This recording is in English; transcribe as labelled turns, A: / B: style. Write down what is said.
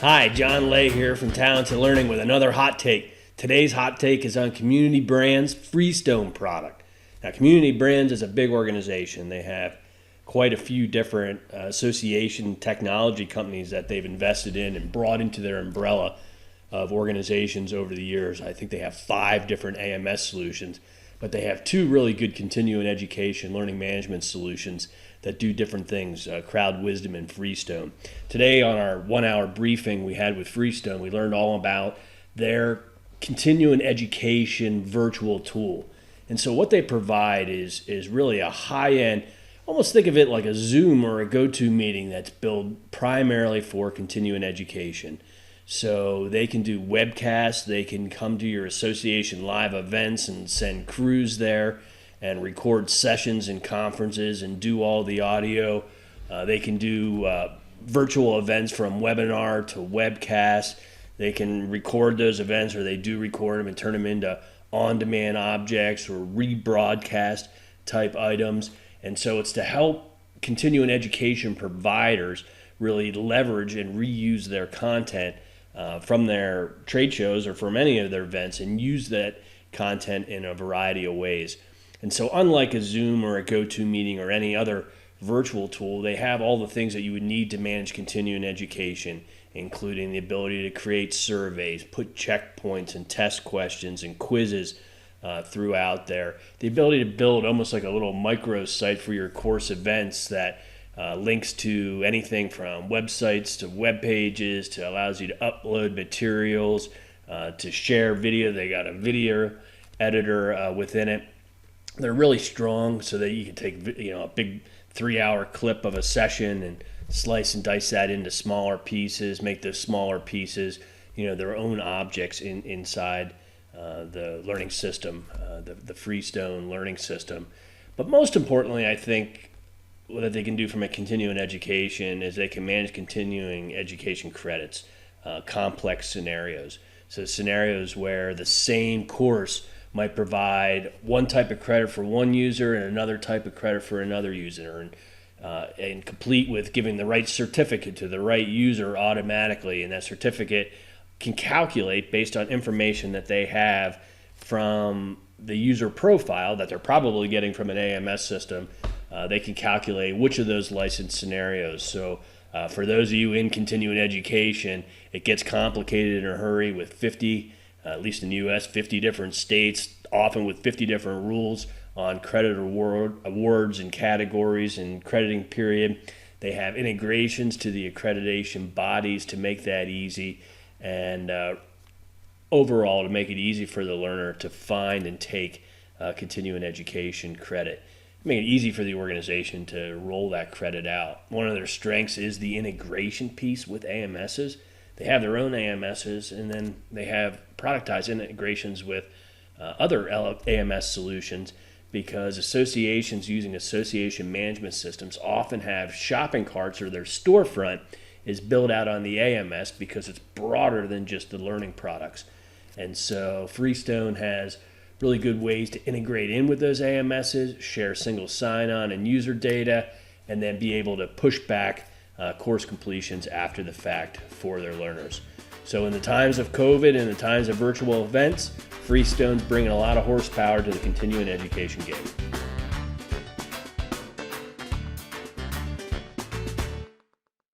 A: Hi, John Lay here from Talented Learning with another hot take. Today's hot take is on Community Brands Freestone product. Now, Community Brands is a big organization. They have quite a few different association technology companies that they've invested in and brought into their umbrella of organizations over the years. I think they have 5 different AMS solutions, but they have 2 really good continuing education learning management solutions that do different things, Crowd Wisdom and Freestone. Today on our 1-hour briefing we had with Freestone, we learned all about their continuing education virtual tool. And so what they provide is really a high-end, almost think of it like a Zoom or a GoToMeeting that's built primarily for continuing education. So they can do webcasts, they can come to your association live events and send crews there and record sessions and conferences and do all the audio. They can do virtual events from webinar to webcast. They can record those events, or they do record them and turn them into on-demand objects or rebroadcast type items. And so it's to help continuing education providers really leverage and reuse their content from their trade shows or from any of their events and use that content in a variety of ways. And so unlike a Zoom or a GoToMeeting or any other virtual tool, they have all the things that you would need to manage continuing education, including the ability to create surveys, put checkpoints and test questions and quizzes throughout there, the ability to build almost like a little micro site for your course events that links to anything from websites to web pages, to allows you to upload materials, to share video. They got a video editor within it. They're really strong so that you can take a big 3-hour clip of a session and slice and dice that into smaller pieces, make those smaller pieces their own objects inside the learning system, the Freestone learning system. But most importantly, I think what they can do from a continuing education is they can manage continuing education credits, complex scenarios. So scenarios where the same course might provide one type of credit for one user and another type of credit for another user, and complete with giving the right certificate to the right user automatically. And that certificate can calculate based on information that they have from the user profile that they're probably getting from an AMS system. They can calculate which of those licensed scenarios. So for those of you in continuing education, it gets complicated in a hurry with 50, at least in the U.S., 50 different states, often with 50 different rules on credit awards and categories and crediting period. They have integrations to the accreditation bodies to make that easy, and overall to make it easy for the learner to find and take continuing education credit. Make it easy for the organization to roll that credit out. One of their strengths is the integration piece with AMSs. They have their own AMSs, and then they have productized integrations with other AMS solutions, because associations using association management systems often have shopping carts, or their storefront is built out on the AMS because it's broader than just the learning products. And so Freestone has really good ways to integrate in with those AMSs, share single sign-on and user data, and then be able to push back course completions after the fact for their learners. So in the times of COVID and the times of virtual events, Freestone's bringing a lot of horsepower to the continuing education game.